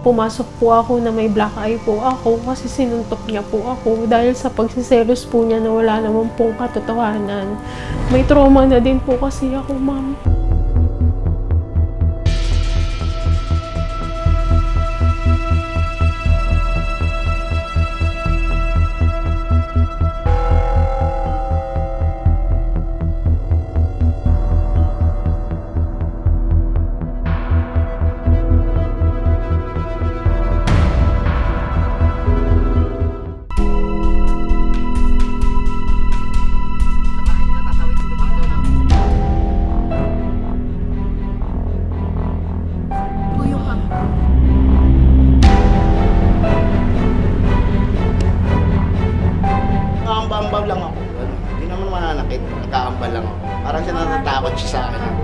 pumasok po ako na may black eye po ako kasi sinuntok niya po ako dahil sa pagsiselos po niya na wala naman pong katotohanan. May trauma na din po kasi ako, ma'am. Nakaambal lang ako. Hindi naman mananakit. Nakaambal lang ako. Parang siya natatakot siya sa akin.